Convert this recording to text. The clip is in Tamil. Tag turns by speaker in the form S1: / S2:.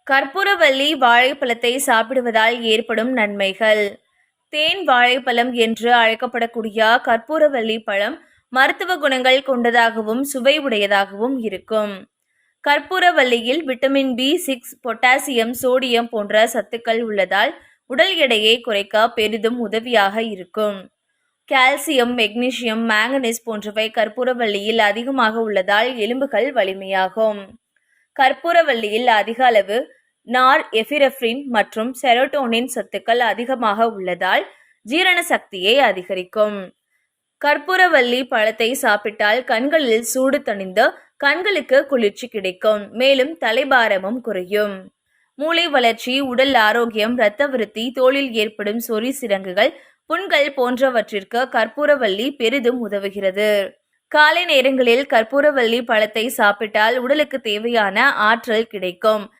S1: கற்பூரவள்ளி வாழைப்பழத்தை சாப்பிடுவதால் ஏற்படும் நன்மைகள். தேன் வாழைப்பழம் என்று அழைக்கப்படக்கூடிய கற்பூரவள்ளி பழம் மருத்துவ குணங்கள் கொண்டதாகவும் சுவை உடையதாகவும் இருக்கும். கற்பூரவள்ளியில் விட்டமின் B6, பொட்டாசியம், சோடியம் போன்ற சத்துக்கள் உள்ளதால் உடல் எடையை குறைக்க பெரிதும் உதவியாக இருக்கும். கால்சியம், மெக்னீசியம், மாங்கனீஸ் போன்றவை கற்பூரவள்ளியில் அதிகமாக உள்ளதால் எலும்புகள் வலிமையாகும். கற்பூரவள்ளியில் அதிக அளவு நார் எபினெஃப்ரின் மற்றும் செரோட்டோனின் சத்துக்கள் அதிகமாக உள்ளதால் ஜீரண சக்தியை அதிகரிக்கும். கற்பூரவள்ளி பழத்தை சாப்பிட்டால் கண்களில் சூடு தணிந்து கண்களுக்கு குளிர்ச்சி கிடைக்கும். மேலும் தலைபாரமும் குறையும். மூளை வளர்ச்சி, உடல் ஆரோக்கியம், இரத்த விருத்தி, தோலில் ஏற்படும் சொறி சிரங்குகள், புண்கள் போன்றவற்றிற்கு கற்பூரவள்ளி பெரிதும் உதவுகிறது. காலை நேரங்களில் கற்பூரவள்ளி பழத்தை சாப்பிட்டால் உடலுக்கு தேவையான ஆற்றல் கிடைக்கும்.